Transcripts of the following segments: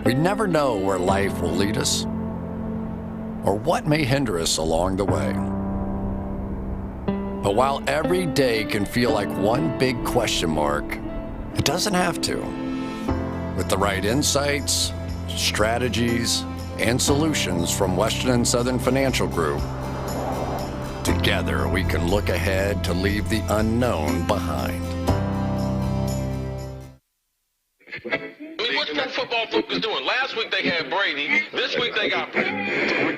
We never know where life will lead us or what may hinder us along the way. But while every day can feel like one big question mark, it doesn't have to. With the right insights, strategies, and solutions from Western and Southern Financial Group, together we can look ahead to leave the unknown behind. What's that football focus doing? Last week they had Brady. This week they got Brady. We're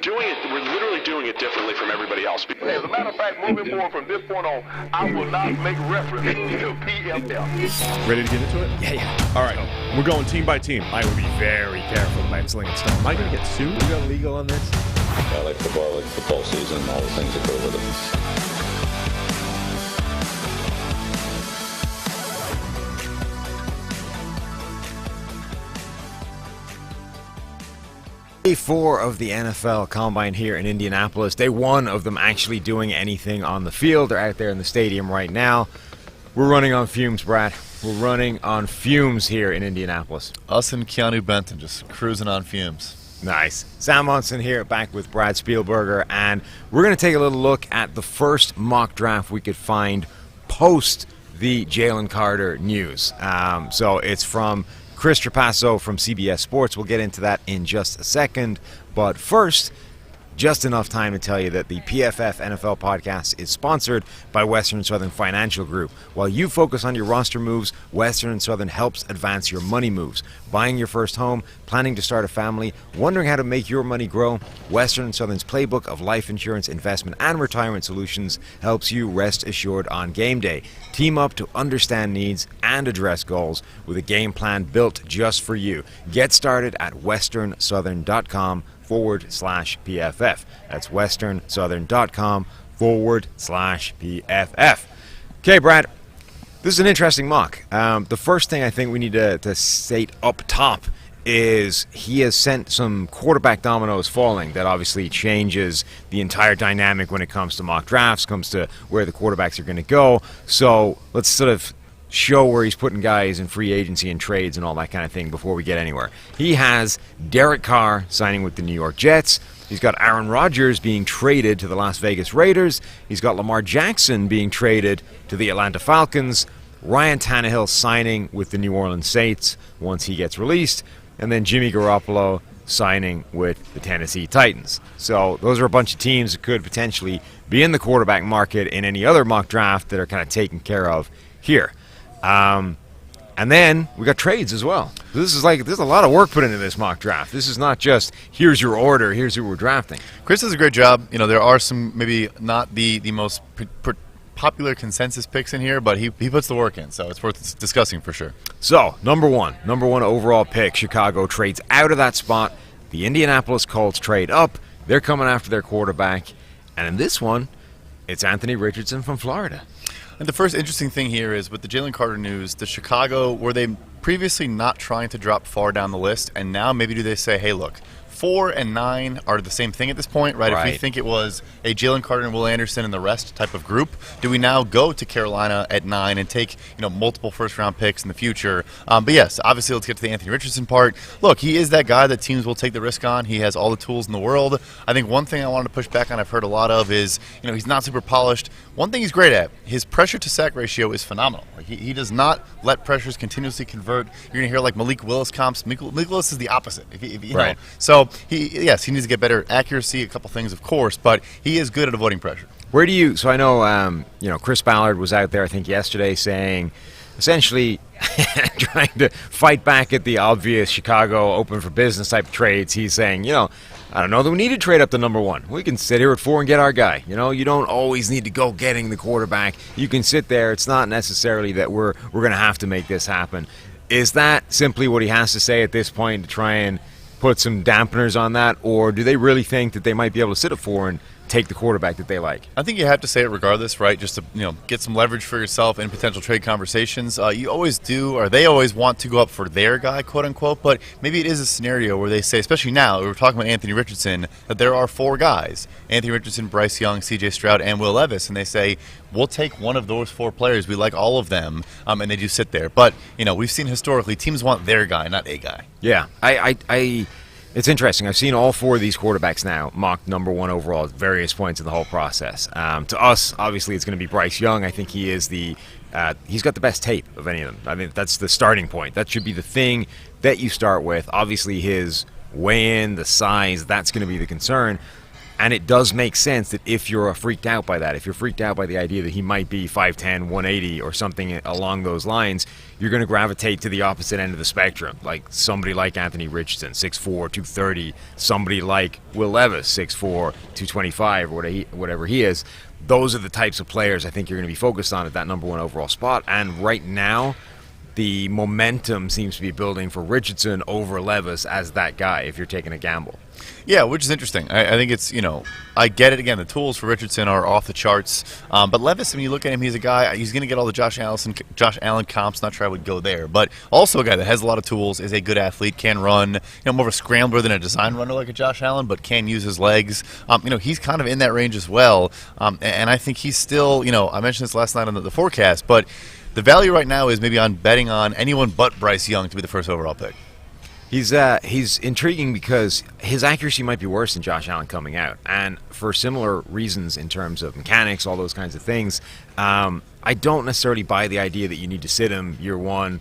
literally doing it differently from everybody else. As a matter of fact, moving forward from this point on, I will not make reference to PFF. Ready to get into it? Yeah. All right. We're going team by team. I would be very careful about slinging stone. Am I going to get sued? We got legal on this? I like football, like football season, and all the things that go with it. Day 4 of the NFL Combine here in Indianapolis. Day 1 of them actually doing anything on the field. They're out there in the stadium right now. We're running on fumes, Brad. We're running on fumes here in Indianapolis. Us and Keanu Benton just cruising on fumes. Nice. Sam Monson here, back with Brad Spielberger, and we're going to take a little look at the first mock draft we could find post the Jalen Carter news. So it's from Chris Trapasso from CBS Sports. We'll get into that in just a second. But first, just enough time to tell you that the PFF NFL podcast is sponsored by Western and Southern Financial Group. While you focus on your roster moves, Western and Southern helps advance your money moves. Buying your first home, planning to start a family, wondering how to make your money grow? Western and Southern's playbook of life insurance, investment, and retirement solutions helps you rest assured on game day. Team up to understand needs and address goals with a game plan built just for you. Get started at westernsouthern.com/PFF. That's westernsouthern.com/PFF. Okay, Brad, this is an interesting mock. The first thing I think we need to state up top is he has sent some quarterback dominoes falling. That obviously changes the entire dynamic when it comes to mock drafts, comes to where the quarterbacks are going to go. So let's sort of show where he's putting guys in free agency and trades and all that kind of thing before we get anywhere. He has Derek Carr signing with the New York Jets. He's got Aaron Rodgers being traded to the Las Vegas Raiders. He's got Lamar Jackson being traded to the Atlanta Falcons. Ryan Tannehill signing with the New Orleans Saints once he gets released. And then Jimmy Garoppolo signing with the Tennessee Titans. So those are a bunch of teams that could potentially be in the quarterback market in any other mock draft that are kind of taken care of here. And then we got trades as well. There's a lot of work put into this mock draft. This is not just here's your order, here's who we're drafting. Chris does a great job. You know, there are some maybe not the most popular consensus picks in here, but he puts the work in, so it's worth discussing for sure. So number one overall pick, Chicago trades out of that spot. The Indianapolis Colts trade up. They're coming after their quarterback, and in this one, it's Anthony Richardson from Florida. And the first interesting thing here is with the Jalen Carter news, the Chicago, were they previously not trying to drop far down the list, and now maybe do they say, hey, look, 4 and 9 are the same thing at this point, right? If we think it was a Jalen Carter and Will Anderson and the rest type of group, do we now go to Carolina at 9 and take multiple first-round picks in the future? But yes, obviously, let's get to the Anthony Richardson part. Look, he is that guy that teams will take the risk on. He has all the tools in the world. I think one thing I wanted to push back on, I've heard a lot of, is he's not super polished. One thing he's great at, his pressure-to-sack ratio is phenomenal. He does not let pressures continuously convert. You're going to hear like Malik Willis comps. Malik Willis is the opposite. If you know. So he needs to get better accuracy, a couple things, of course, but he is good at avoiding pressure. So I know, Chris Ballard was out there, I think, yesterday saying, essentially trying to fight back at the obvious Chicago open for business type of trades. He's saying, I don't know that we need to trade up to number 1. We can sit here at 4 and get our guy. You don't always need to go getting the quarterback. You can sit there. It's not necessarily that we're going to have to make this happen. Is that simply what he has to say at this point to try and put some dampeners on that, or do they really think that they might be able to sit at 4 and take the quarterback that they like. I think you have to say it regardless, right? Just to get some leverage for yourself in potential trade conversations. You always do, or they always want to go up for their guy, quote unquote. But maybe it is a scenario where they say, especially now, we were talking about Anthony Richardson, that there are 4 guys: Anthony Richardson, Bryce Young, C.J. Stroud, and Will Levis, and they say we'll take one of those 4 players. We like all of them, and they do sit there. But we've seen historically teams want their guy, not a guy. Yeah, it's interesting. I've seen all 4 of these quarterbacks now mocked number 1 overall at various points in the whole process. To us, obviously, it's going to be Bryce Young. I think he is he's got the best tape of any of them. I mean, that's the starting point. That should be the thing that you start with. Obviously, his weigh-in, the size, that's going to be the concern. And it does make sense that if you're freaked out by that, if you're freaked out by the idea that he might be 5'10", 180 or something along those lines, you're going to gravitate to the opposite end of the spectrum, like somebody like Anthony Richardson, 6'4", 230, somebody like Will Levis, 6'4", 225, or whatever he is. Those are the types of players I think you're going to be focused on at that number 1 overall spot. And right now, the momentum seems to be building for Richardson over Levis as that guy if you're taking a gamble. Yeah, which is interesting. I think it's, I get it. Again, the tools for Richardson are off the charts. But Levis, when you look at him, he's a guy, he's going to get all the Josh Allen comps. Not sure I would go there. But also a guy that has a lot of tools, is a good athlete, can run, more of a scrambler than a design runner like a Josh Allen, but can use his legs. He's kind of in that range as well. And I think he's still, I mentioned this last night on the forecast, but the value right now is maybe on betting on anyone but Bryce Young to be the first overall pick. He's intriguing because his accuracy might be worse than Josh Allen coming out, and for similar reasons in terms of mechanics, all those kinds of things. I don't necessarily buy the idea that you need to sit him year 1,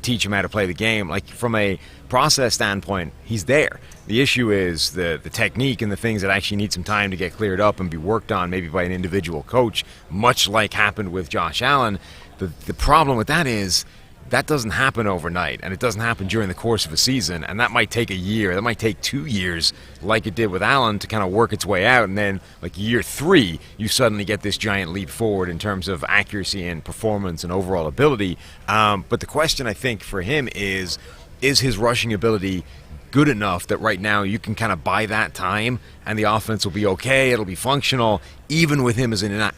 teach him how to play the game. Like, from a process standpoint, he's there. The issue is the technique and the things that actually need some time to get cleared up and be worked on, maybe by an individual coach, much like happened with Josh Allen. The problem with that is that doesn't happen overnight, and it doesn't happen during the course of a season, and that might take a year, that might take 2 years, like it did with Allen, to kind of work its way out, and then, like, year 3, you suddenly get this giant leap forward in terms of accuracy and performance and overall ability. But the question, I think, for him is his rushing ability good enough that right now you can kind of buy that time and the offense will be okay, it'll be functional, even with him as an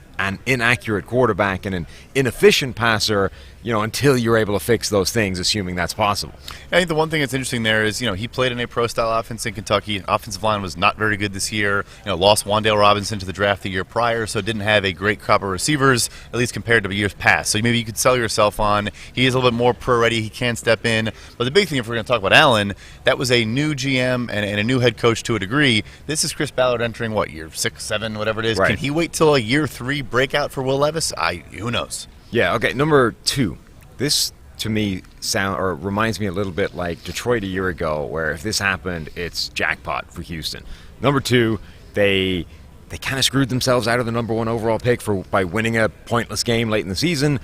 inaccurate quarterback and an inefficient passer, until you're able to fix those things, assuming that's possible. I think the one thing that's interesting there is, he played in a pro-style offense in Kentucky. Offensive line was not very good this year. Lost Wan'Dale Robinson to the draft the year prior, so didn't have a great crop of receivers, at least compared to years past. So maybe you could sell yourself on, he is a little bit more pro-ready, he can step in. But the big thing, if we're going to talk about Allen, that was a new GM and a new head coach to a degree. This is Chris Ballard entering, year 6, 7, whatever it is. Right. Can he wait till a year 3 breakout for Will Levis? Who knows? Yeah, okay, number 2. This, to me, reminds me a little bit like Detroit a year ago, where if this happened, it's jackpot for Houston. Number 2, they kind of screwed themselves out of the number 1 overall pick by winning a pointless game late in the season.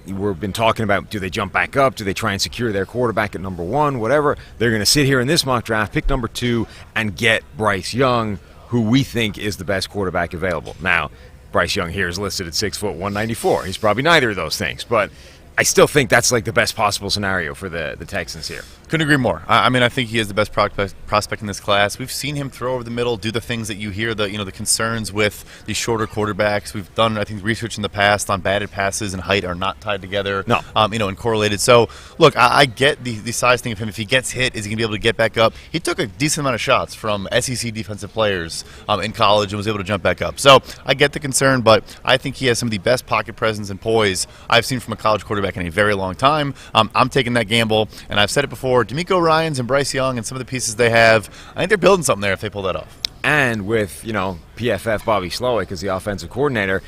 We've been talking about, do they jump back up? Do they try and secure their quarterback at number 1? Whatever. They're going to sit here in this mock draft, pick number 2, and get Bryce Young, who we think is the best quarterback available. Now, Bryce Young here is listed at 6', 194. He's probably neither of those things, but I still think that's like the best possible scenario for the Texans here. Couldn't agree more. I think he is the best prospect in this class. We've seen him throw over the middle, do the things that you hear, the concerns with these shorter quarterbacks. We've done, I think, research in the past on batted passes and height are not tied together. No. And correlated. So, look, I get the size thing of him. If he gets hit, is he going to be able to get back up? He took a decent amount of shots from SEC defensive players in college and was able to jump back up. So I get the concern, but I think he has some of the best pocket presence and poise I've seen from a college quarterback in a very long time. I'm taking that gamble, and I've said it before. D'Amico Ryans and Bryce Young and some of the pieces they have, I think they're building something there if they pull that off. And with, PFF Bobby Slowick as the offensive coordinator,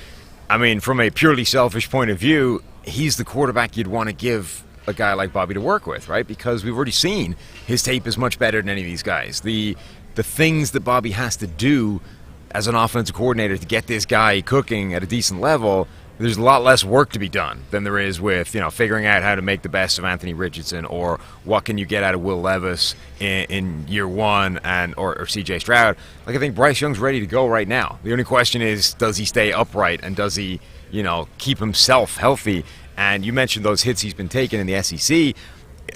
I mean, from a purely selfish point of view, he's the quarterback you'd want to give a guy like Bobby to work with, right? Because we've already seen his tape is much better than any of these guys. The things that Bobby has to do as an offensive coordinator to get this guy cooking at a decent level, there's a lot less work to be done than there is with, figuring out how to make the best of Anthony Richardson or what can you get out of Will Levis in year 1 or C.J. Stroud. Like, I think Bryce Young's ready to go right now. The only question is, does he stay upright and does he, keep himself healthy? And you mentioned those hits he's been taking in the SEC.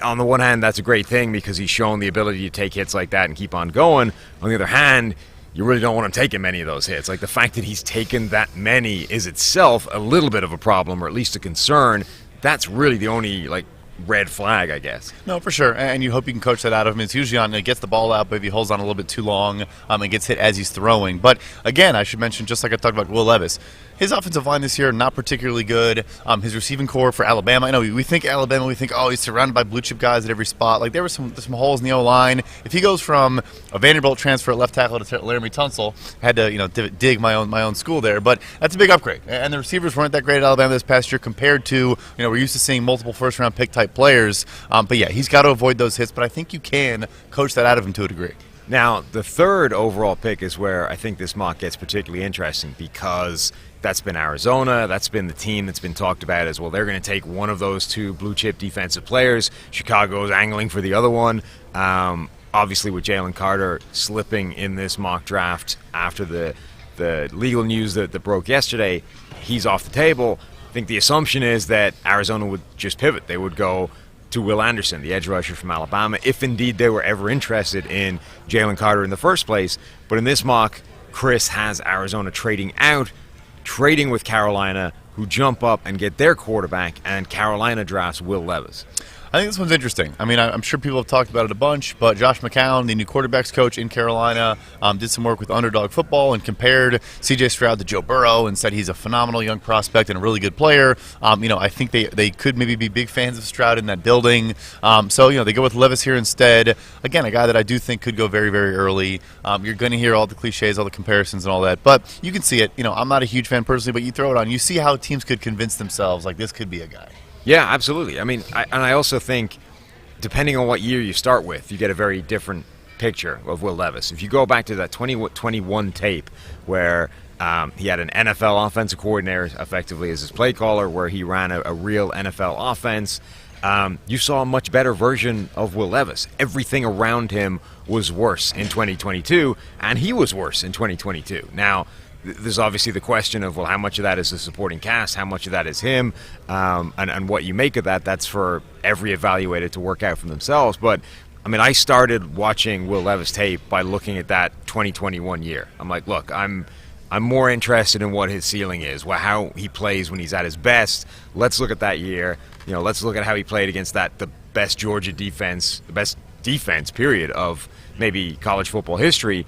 On the one hand, that's a great thing because he's shown the ability to take hits like that and keep on going. On the other hand, you really don't want him taking many of those hits. Like, the fact that he's taken that many is itself a little bit of a problem, or at least a concern. That's really the only, like, red flag, I guess. No, for sure, and you hope you can coach that out of him. It's usually on, it gets the ball out, but if he holds on a little bit too long, and gets hit as he's throwing. But again, I should mention, just like I talked about Will Levis, his offensive line this year, not particularly good. His receiving core for Alabama, I know we think Alabama, we think, oh, he's surrounded by blue chip guys at every spot. Like, there were some holes in the O-line. If he goes from a Vanderbilt transfer at left tackle to Laramie Tunsil, I had to dig my own school there, but that's a big upgrade. And the receivers weren't that great at Alabama this past year compared to, we're used to seeing multiple first round pick type players. But yeah, he's got to avoid those hits, but I think you can coach that out of him to a degree. Now, the third overall pick is where I think this mock gets particularly interesting, because that's been Arizona. That's been the team that's been talked about as, well, they're going to take one of those two blue-chip defensive players. Chicago's angling for the other one. Obviously, with Jalen Carter slipping in this mock draft after the legal news that broke yesterday, he's off the table. I think the assumption is that Arizona would just pivot. They would go to Will Anderson, the edge rusher from Alabama, if indeed they were ever interested in Jalen Carter in the first place. But in this mock, Chris has Arizona trading with Carolina, who jump up and get their quarterback, and Carolina drafts Will Levis. I think this one's interesting. I mean, I'm sure people have talked about it a bunch, but Josh McCown, the new quarterbacks coach in Carolina, did some work with Underdog Football and compared C.J. Stroud to Joe Burrow and said he's a phenomenal young prospect and a really good player. I think they could maybe be big fans of Stroud in that building. So they go with Levis here instead. Again, a guy that I do think could go very, very early. You're going to hear all the cliches, all the comparisons and all that, but you can see it. I'm not a huge fan personally, but you throw it on. You see how teams could convince themselves, like, this could be a guy. Yeah, absolutely. I mean, I also think, depending on what year you start with, you get a very different picture of Will Levis. If you go back to that 2021 tape where he had an NFL offensive coordinator effectively as his play caller, where he ran a real NFL offense, you saw a much better version of Will Levis. Everything around him was worse in 2022, and he was worse in 2022. Now, there's obviously the question of, well, how much of that is the supporting cast, how much of that is him, and what you make of that. That's for every evaluator to work out for themselves. But, I mean, I started watching Will Levis tape by looking at that 2021 year. I'm like, look, I'm more interested in what his ceiling is, how he plays when he's at his best. Let's look at that year. Let's look at how he played against the best Georgia defense, the best defense, period, of maybe college football history.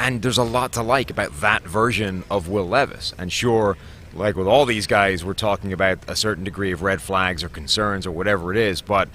And there's a lot to like about that version of Will Levis. And sure, like with all these guys, we're talking about a certain degree of red flags or concerns or whatever it is. But,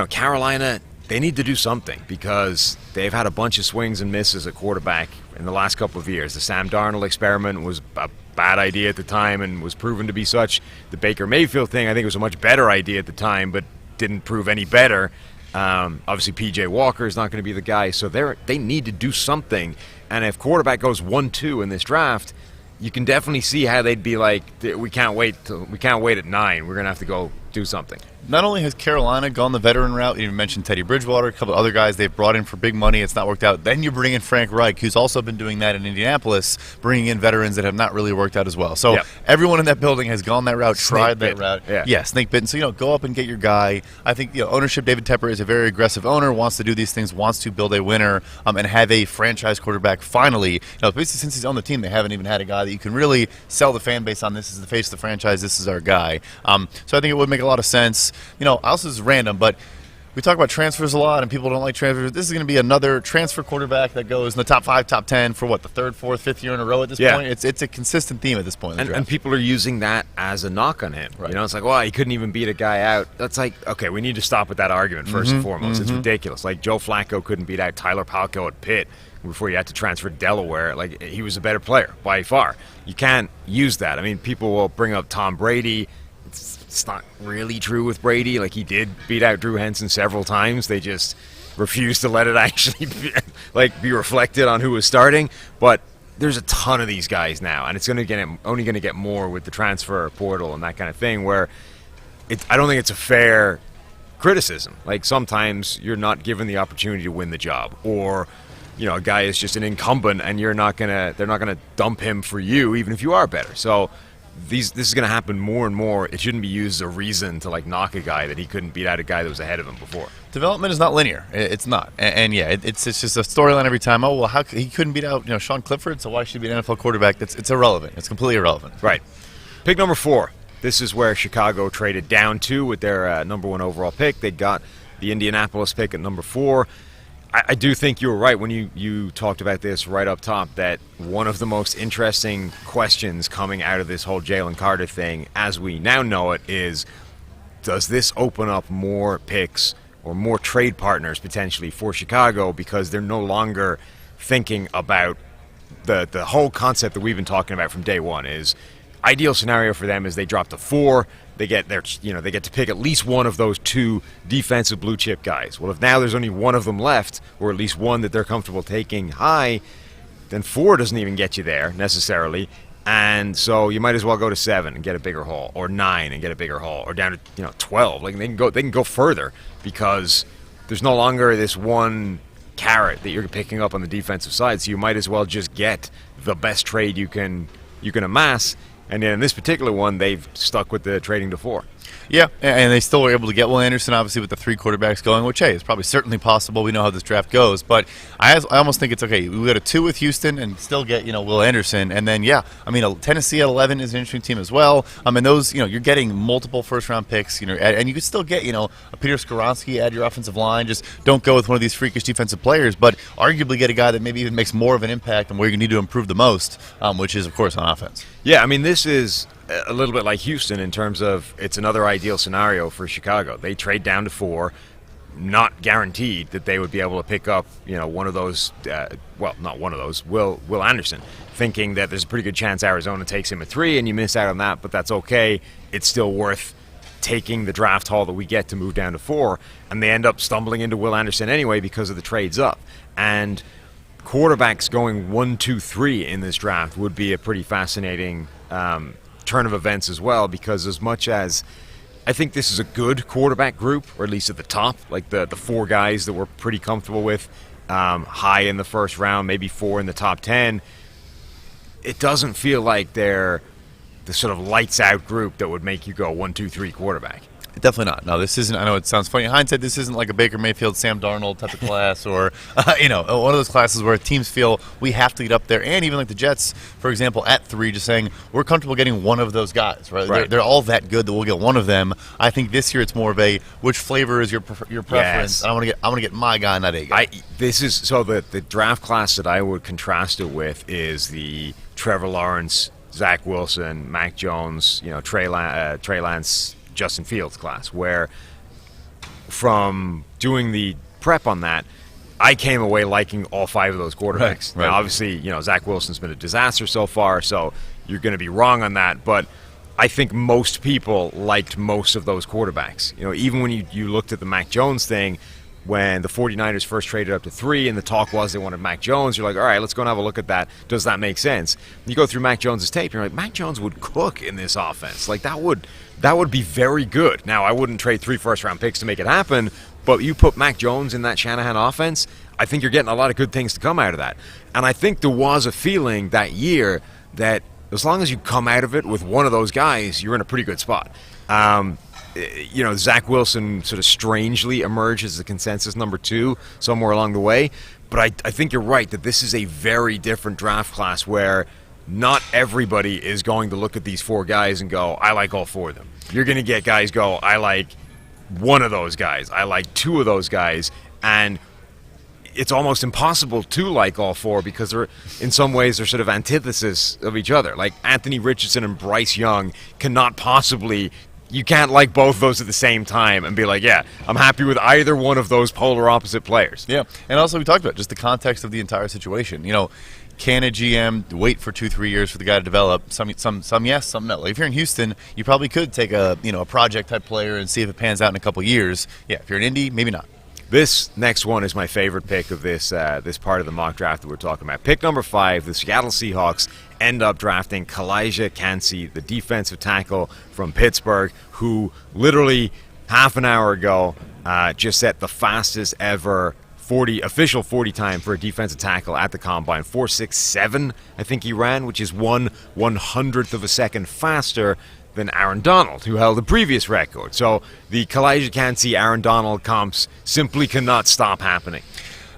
Carolina, they need to do something, because they've had a bunch of swings and misses at quarterback in the last couple of years. The Sam Darnold experiment was a bad idea at the time and was proven to be such. The Baker Mayfield thing, I think, was a much better idea at the time, but didn't prove any better. Obviously, P.J. Walker is not going to be the guy, so they need to do something. And if quarterback goes 1-2 in this draft, you can definitely see how they'd be like, we can't wait at 9. We're going to have to go do something. Not only has Carolina gone the veteran route, you mentioned Teddy Bridgewater, a couple of other guys they've brought in for big money. It's not worked out. Then you bring in Frank Reich, who's also been doing that in Indianapolis, bringing in veterans that have not really worked out as well. So everyone in that building has gone that route, tried that route. Yeah, snake bitten. So, go up and get your guy. I think, ownership, David Tepper is a very aggressive owner, wants to do these things, wants to build a winner, and have a franchise quarterback finally. Basically, since he's on the team, they haven't even had a guy that you can really sell the fan base on. This is the face of the franchise. This is our guy. So I think it would make a lot of sense. Also, this is random, but we talk about transfers a lot, and people don't like transfers. This is going to be another transfer quarterback that goes in the top 5, top 10 for the third, fourth, fifth year in a row at this point. It's a consistent theme at this point in the draft. And people are using that as a knock on him. Right. It's like, well, he couldn't even beat a guy out. That's like, okay, we need to stop with that argument first and foremost. It's ridiculous. Like, Joe Flacco couldn't beat out Tyler Palko at Pitt before he had to transfer to Delaware. Like, he was a better player by far. You can't use that. I mean, people will bring up Tom Brady. It's not really true with Brady. Like, he did beat out Drew Henson several times. They just refused to let it actually be reflected on who was starting. But there's a ton of these guys now, and it's only going to get more with the transfer portal and that kind of thing, where I don't think it's a fair criticism. Like, sometimes you're not given the opportunity to win the job, or a guy is just an incumbent, and they're not gonna dump him for you, even if you are better. So this is going to happen more and more. It shouldn't be used as a reason to like knock a guy that he couldn't beat out a guy that was ahead of him before. Development is not linear. It's not, and yeah, it's just a storyline every time. Oh well, he couldn't beat out Sean Clifford, so why should he be an NFL quarterback? It's irrelevant. It's completely irrelevant. Right. Pick number 4. This is where Chicago traded down to with their number 1 overall pick. They got the Indianapolis pick at number 4. I do think you were right when you talked about this right up top, that one of the most interesting questions coming out of this whole Jalen Carter thing, as we now know it, is does this open up more picks or more trade partners potentially for Chicago, because they're no longer thinking about the whole concept that we've been talking about from day one. Is ideal scenario for them is they drop to 4. They get they get to pick at least one of those 2 defensive blue chip guys. Well, if now there's only one of them left, or at least one that they're comfortable taking high, then 4 doesn't even get you there necessarily. And so you might as well go to 7 and get a bigger haul, or 9 and get a bigger haul, or down to 12. Like they can go further, because there's no longer this one carrot that you're picking up on the defensive side. So you might as well just get the best trade you can amass. And then in this particular one, they've stuck with the trading to 4. Yeah, and they still were able to get Will Anderson, obviously, with the 3 quarterbacks going, which, hey, is probably certainly possible. We know how this draft goes. But I almost think it's okay. We got a 2 with Houston and still get, Will Anderson. And then, yeah, I mean, Tennessee at 11 is an interesting team as well. I mean, those, you're getting multiple first-round picks, and you could still get, a Peter Skoronski, add your offensive line. Just don't go with one of these freakish defensive players, but arguably get a guy that maybe even makes more of an impact and where you need to improve the most, which is, of course, on offense. Yeah, I mean, this is a little bit like Houston in terms of it's another ideal scenario for Chicago. They trade down to 4, not guaranteed that they would be able to pick up, one of those, not one of those, Will Anderson, thinking that there's a pretty good chance Arizona takes him at 3 and you miss out on that, but that's okay. It's still worth taking the draft haul that we get to move down to 4, and they end up stumbling into Will Anderson anyway because of the trades up. And quarterbacks going 1, 2, 3 in this draft would be a pretty fascinating turn of events as well, because as much as I think this is a good quarterback group, or at least at the top, like the 4 guys that we're pretty comfortable with high in the first round, maybe 4 in the top 10, it doesn't feel like they're the sort of lights out group that would make you go 1, 2, 3 quarterback. Definitely not. No, this isn't. I know it sounds funny in hindsight. This isn't like a Baker Mayfield, Sam Darnold type of class, or one of those classes where teams feel we have to get up there. And even like the Jets, for example, at 3, just saying we're comfortable getting one of those guys. Right? They're all that good that we'll get one of them. I think this year it's more of a which flavor is your preference. Yes. I want to get my guy, not a guy. The draft class that I would contrast it with is the Trevor Lawrence, Zach Wilson, Mac Jones, Trey Lance, Justin Fields class, where from doing the prep on that, I came away liking all 5 of those quarterbacks. Right. Now, obviously, Zach Wilson's been a disaster so far, so you're going to be wrong on that, but I think most people liked most of those quarterbacks. Even when you looked at the Mac Jones thing, when the 49ers first traded up to 3 and the talk was they wanted Mac Jones, you're like, all right, let's go and have a look at that. Does that make sense? You go through Mac Jones' tape, you're like, Mac Jones would cook in this offense. Like, that would be very good. Now, I wouldn't trade 3 first-round picks to make it happen, but you put Mac Jones in that Shanahan offense, I think you're getting a lot of good things to come out of that. And I think there was a feeling that year that as long as you come out of it with one of those guys, you're in a pretty good spot. Zach Wilson sort of strangely emerged as the consensus number 2 somewhere along the way. But I think you're right that this is a very different draft class where not everybody is going to look at these 4 guys and go, I like all 4 of them. You're going to get guys go, I like one of those guys. I like 2 of those guys. And it's almost impossible to like all 4 because in some ways they're sort of antithesis of each other. Like Anthony Richardson and Bryce Young cannot possibly... You can't like both those at the same time and be like, yeah, I'm happy with either one of those polar opposite players. Yeah, and also we talked about just the context of the entire situation. Can a GM wait for 2-3 years for the guy to develop? Some yes, some no. Like if you're in Houston, you probably could take a project type player and see if it pans out in a couple years. Yeah, if you're in Indy, maybe not. This next one is my favorite pick of this part of the mock draft that we're talking about. Pick number 5, the Seattle Seahawks end up drafting Kalijah Kancey, the defensive tackle from Pittsburgh, who literally half an hour ago just set the fastest ever official 40 time for a defensive tackle at the combine. 4.67, I think he ran, which is 1/100th of a second faster than Aaron Donald, who held the previous record. So the Kalijah Kancey, Aaron Donald comps simply cannot stop happening.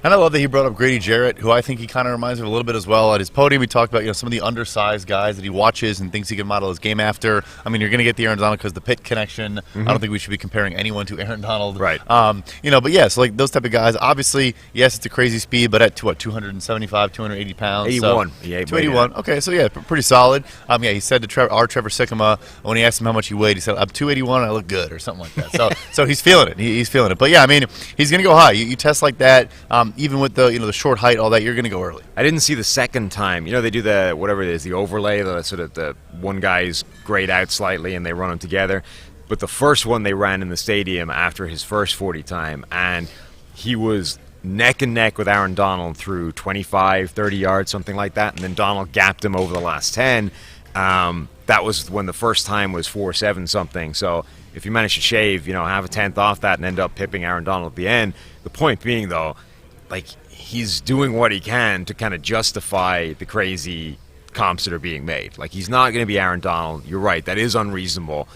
And I love that he brought up Grady Jarrett, who I think he kind of reminds me of a little bit as well. At his podium, he talked about some of the undersized guys that he watches and thinks he can model his game after. I mean, you're going to get the Aaron Donald because the Pitt connection. I don't think we should be comparing anyone to Aaron Donald. Right. But yeah, so like those type of guys. Obviously, yes, it's a crazy speed, but at 275, 280 pounds. 81. So, 281. Okay, so yeah, pretty solid. He said to Trevor Sikkema when he asked him how much he weighed, he said, "I'm 281 and I look good," or something like that. So he's feeling it. He's feeling it. But yeah, I mean, he's going to go high. You test like that, even with the short height, all that, you're going to go early. I didn't see the second time. They do the, whatever it is, the overlay, the sort of the one guy's grayed out slightly and they run them together. But the first one they ran in the stadium after his first 40 time, and he was neck and neck with Aaron Donald through 25, 30 yards, something like that. And then Donald gapped him over the last 10. That was when the first time was 4.7 something. So if you manage to shave, have a tenth off that and end up pipping Aaron Donald at the end. The point being, though, like, he's doing what he can to kind of justify the crazy comps that are being made. Like, he's not going to be Aaron Donald. You're right. That is unreasonable.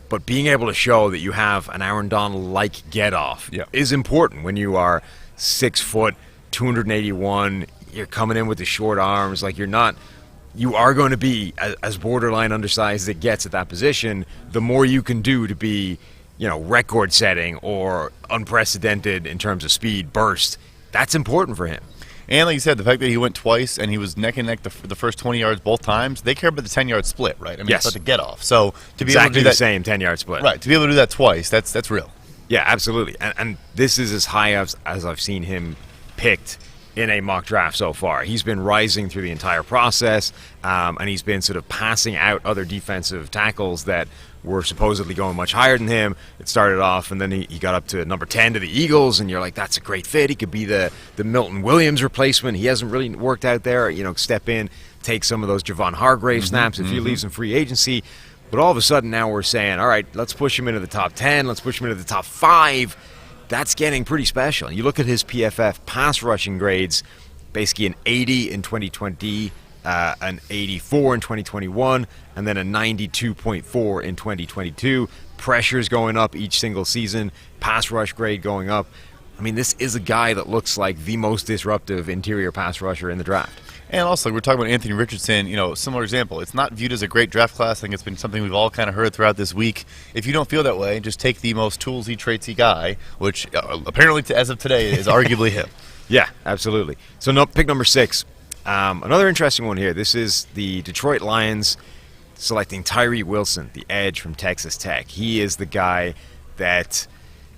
But being able to show that you have an Aaron Donald-like get-off is important when you are 6 foot, 281. You're coming in with the short arms. Like, you are going to be as borderline undersized as it gets at that position. The more you can do to be, record-setting or unprecedented in terms of speed, burst, that's important for him. And like you said, the fact that he went twice and he was neck and neck the first 20 yards both times, they care about the 10-yard split, right? I mean, yes. It's about the get-off. So to be exactly able to do that, the same 10-yard split. Right, to be able to do that twice, that's real. Yeah, absolutely. And this is as high as I've seen him picked in a mock draft so far. He's been rising through the entire process, and he's been sort of passing out other defensive tackles that were supposedly going much higher than him. It started off, and then he got up to number 10 to the Eagles, and you're like, that's a great fit. He could be the Milton Williams replacement. He hasn't really worked out there. Step in, take some of those Javon Hargrave snaps if he leaves in free agency. But all of a sudden now we're saying, all right, let's push him into the top 10. Let's push him into the top 5. That's getting pretty special. You look at his PFF pass rushing grades, basically an 80 in 2020, an 84 in 2021, and then a 92.4 in 2022. Pressures going up each single season, pass rush grade going up. I mean, this is a guy that looks like the most disruptive interior pass rusher in the draft. And also, we're talking about Anthony Richardson, similar example. It's not viewed as a great draft class. I think it's been something we've all kind of heard throughout this week. If you don't feel that way, just take the most toolsy, traitsy guy, which apparently, as of today, is arguably him. Yeah, absolutely. So pick number 6. Another interesting one here. This is the Detroit Lions selecting Tyree Wilson, the edge from Texas Tech. He is the guy that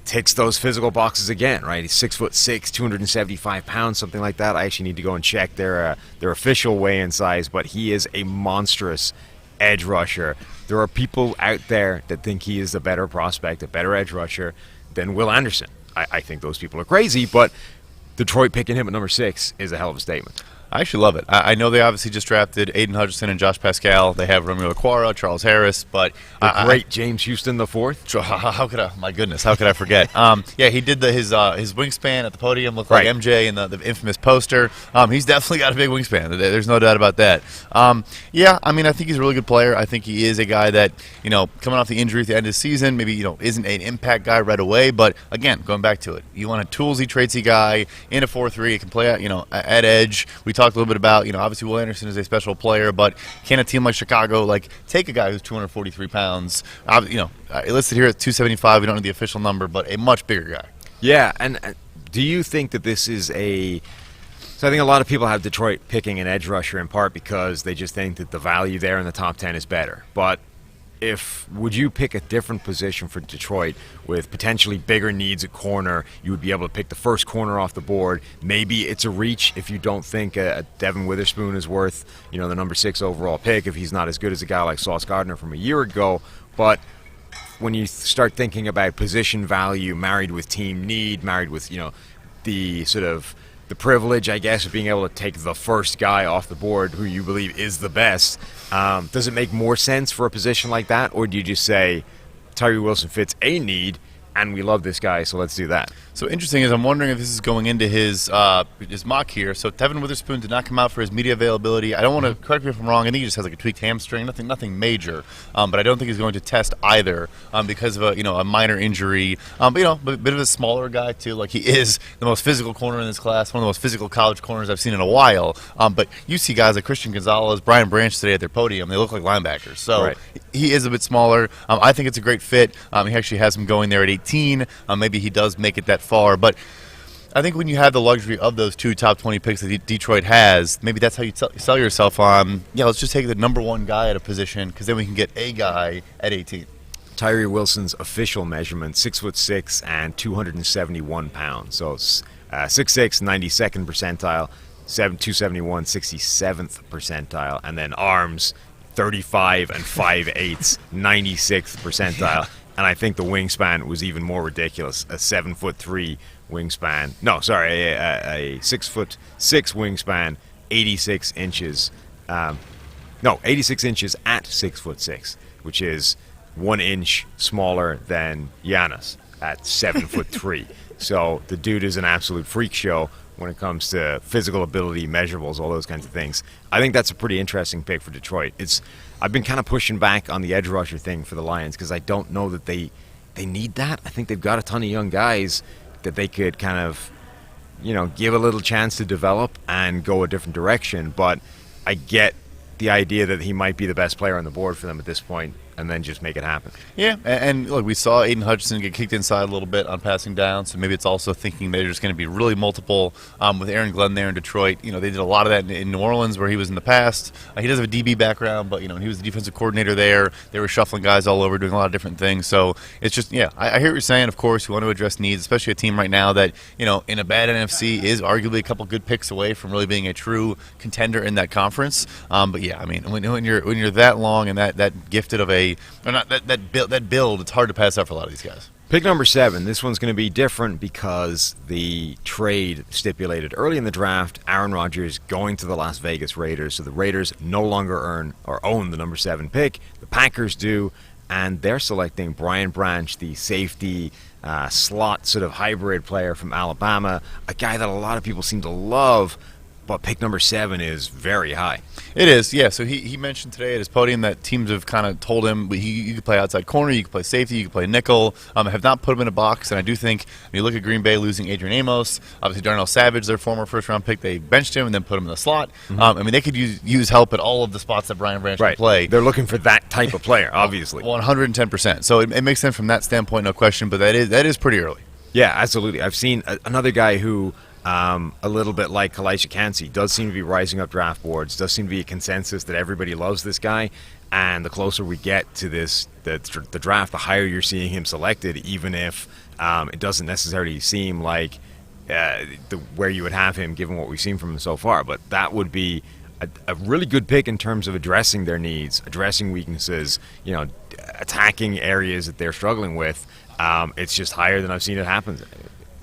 ticks those physical boxes again, right? He's 6'6", 275 pounds, something like that. I actually need to go and check their official weigh-in size, but he is a monstrous edge rusher. There are people out there that think he is a better prospect, a better edge rusher than Will Anderson. I think those people are crazy, but Detroit picking him at number 6 is a hell of a statement. I actually love it. I know they obviously just drafted Aiden Hutchinson and Josh Pascal. They have Romeo Okwara, Charles Harris, but the great James Houston the fourth. How could I? My goodness, how could I forget? He did his wingspan at the podium looked like MJ in the infamous poster. He's definitely got a big wingspan. There's no doubt about that. I think he's a really good player. I think he is a guy that coming off the injury at the end of the season, maybe isn't an impact guy right away. But again, going back to it, you want a toolsy, traitsy guy in a 4-3. He can play at edge. We talked a little bit about, obviously Will Anderson is a special player, but can a team like Chicago take a guy who's 243 pounds? Listed here at 275. We don't know the official number, but a much bigger guy. Yeah, and do you think that this is a? So I think a lot of people have Detroit picking an edge rusher in part because they just think that the value there in the top 10 is better. But would you pick a different position for Detroit with potentially bigger needs at corner? You would be able to pick the first corner off the board. Maybe it's a reach if you don't think a Devin Witherspoon is worth, the number 6 overall pick if he's not as good as a guy like Sauce Gardner from a year ago. But when you start thinking about position value married with team need, married with, the sort of the privilege, I guess, of being able to take the first guy off the board who you believe is the best. Does it make more sense for a position like that, or do you just say Tyree Wilson fits a need, and we love this guy, so let's do that. So interesting is I'm wondering if this is going into his mock here. So Tevin Witherspoon did not come out for his media availability. I don't want to correct me if I'm wrong. I think he just has like a tweaked hamstring, nothing major. But I don't think he's going to test either because of a minor injury. But a bit of a smaller guy too. Like he is the most physical corner in this class, one of the most physical college corners I've seen in a while. But you see guys like Christian Gonzalez, Brian Branch today at their podium. They look like linebackers. So he is a bit smaller. I think it's a great fit. He actually has him going there at 18. Maybe he does make it that far, but I think when you have the luxury of those 2 top 20 picks that Detroit has, maybe that's how you sell yourself on, let's just take the number 1 guy at a position because then we can get a guy at 18. Tyree Wilson's official measurement, 6'6" and 271 pounds. So 6'6", 92nd percentile, 271, 67th percentile, and then arms, 35 and 5/8, 96th percentile. And I think the wingspan was even more ridiculous. A 7'3" wingspan. No, sorry, a 6'6" wingspan, 86 inches. 86 inches at 6'6", which is 1 inch smaller than Giannis at 7'3". So the dude is an absolute freak show when it comes to physical ability, measurables, all those kinds of things. I think that's a pretty interesting pick for Detroit. I've been kind of pushing back on the edge rusher thing for the Lions because I don't know that they need that. I think they've got a ton of young guys that they could kind of, give a little chance to develop and go a different direction. But I get the idea that he might be the best player on the board for them at this point, and then just make it happen. Yeah, and look, we saw Aiden Hutchinson get kicked inside a little bit on passing down, so maybe it's also thinking they're just going to be really multiple with Aaron Glenn there in Detroit. They did a lot of that in New Orleans where he was in the past. He does have a DB background, but when he was the defensive coordinator there, they were shuffling guys all over, doing a lot of different things. So it's just, I hear what you're saying. Of course, you want to address needs, especially a team right now that, in a bad NFC is arguably a couple good picks away from really being a true contender in that conference. But yeah, I mean, when you're that long and that gifted of that build, it's hard to pass up for a lot of these guys. Pick number 7. This one's going to be different because the trade stipulated early in the draft, Aaron Rodgers going to the Las Vegas Raiders. So the Raiders no longer own the number 7 pick. The Packers do, and they're selecting Brian Branch, the safety slot sort of hybrid player from Alabama, a guy that a lot of people seem to love. But pick number 7 is very high. It is, yeah. So he mentioned today at his podium that teams have kind of told him you could play outside corner, you could play safety, you could play nickel. Have not put him in a box, and I do think when you look at Green Bay losing Adrian Amos, obviously Darnell Savage, their former first-round pick, they benched him and then put him in the slot. Mm-hmm. They could use help at all of the spots that Brian Branch can play. They're looking for that type of player, obviously. 110%. So it makes sense from that standpoint, no question, but that is pretty early. Yeah, absolutely. I've seen another guy who a little bit like Kalijah Kancey, does seem to be rising up draft boards, does seem to be a consensus that everybody loves this guy, and the closer we get to the draft, the higher you're seeing him selected, even if it doesn't necessarily seem like where you would have him given what we've seen from him so far. But that would be a really good pick in terms of addressing their needs, addressing weaknesses, attacking areas that they're struggling with. It's just higher than I've seen it happen.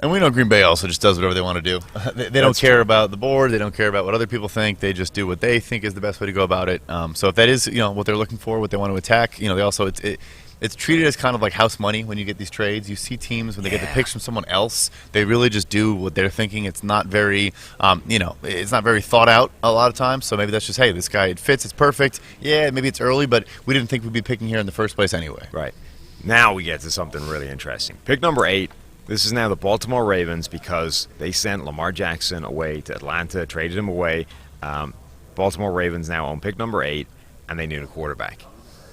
And we know Green Bay also just does whatever they want to do. They don't care about the board. They don't care about what other people think. They just do what they think is the best way to go about it. So if that is what they're looking for, what they want to attack, they also it's treated as kind of like house money when you get these trades. You see teams when they get the picks from someone else, they really just do what they're thinking. It's not very it's not very thought out a lot of times. So maybe that's just, hey, this guy, it fits, it's perfect. Yeah, maybe it's early, but we didn't think we'd be picking here in the first place anyway. Right. Now we get to something really interesting. Pick number 8. This is now the Baltimore Ravens because they sent Lamar Jackson away to Atlanta, traded him away. Baltimore Ravens now own pick number 8, and they need a quarterback.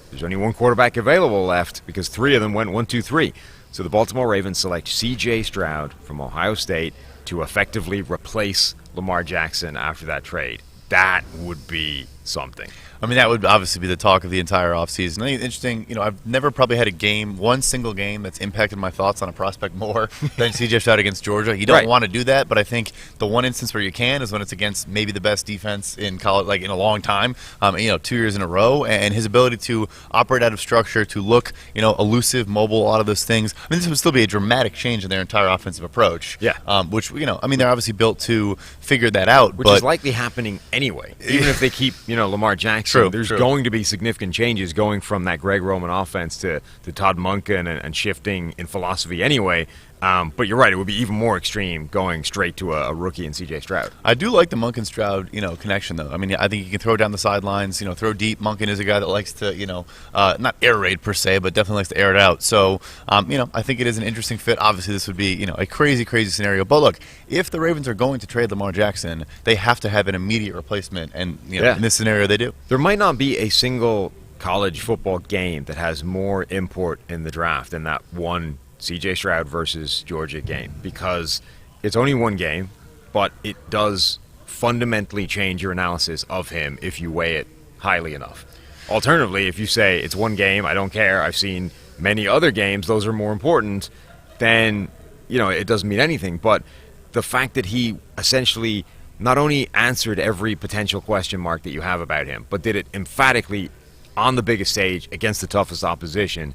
There's only one quarterback available left because 3 of them went 1, 2, 3. So the Baltimore Ravens select C.J. Stroud from Ohio State to effectively replace Lamar Jackson after that trade. That would be something. I mean, that would obviously be the talk of the entire offseason. I think it's interesting, I've never probably had one single game that's impacted my thoughts on a prospect more than C.J. Stroud against Georgia. You don't want to do that, but I think the one instance where you can is when it's against maybe the best defense in college, like in a long time, 2 years in a row, and his ability to operate out of structure, to look, elusive, mobile, a lot of those things. I mean, this would still be a dramatic change in their entire offensive approach. Yeah. Which, they're obviously built to figure that out. Which is likely happening anyway, even if they keep, Lamar Jackson. True, There's true. going to be significant changes going from that Greg Roman offense to Todd Monken and shifting in philosophy anyway. But you're right; it would be even more extreme going straight to a rookie in C.J. Stroud. I do like the Monken Stroud, connection though. I mean, I think you can throw down the sidelines, throw deep. Monken is a guy that likes to, not air raid per se, but definitely likes to air it out. So, I think it is an interesting fit. Obviously, this would be, a crazy, crazy scenario. But look, if the Ravens are going to trade Lamar Jackson, they have to have an immediate replacement, and in this scenario, they do. There might not be a single college football game that has more import in the draft than that one C.J. Stroud versus Georgia game, because it's only one game, but it does fundamentally change your analysis of him if you weigh it highly enough. Alternatively, if you say it's one game, I don't care, I've seen many other games, those are more important, then it doesn't mean anything. But the fact that he essentially not only answered every potential question mark that you have about him, but did it emphatically on the biggest stage against the toughest opposition,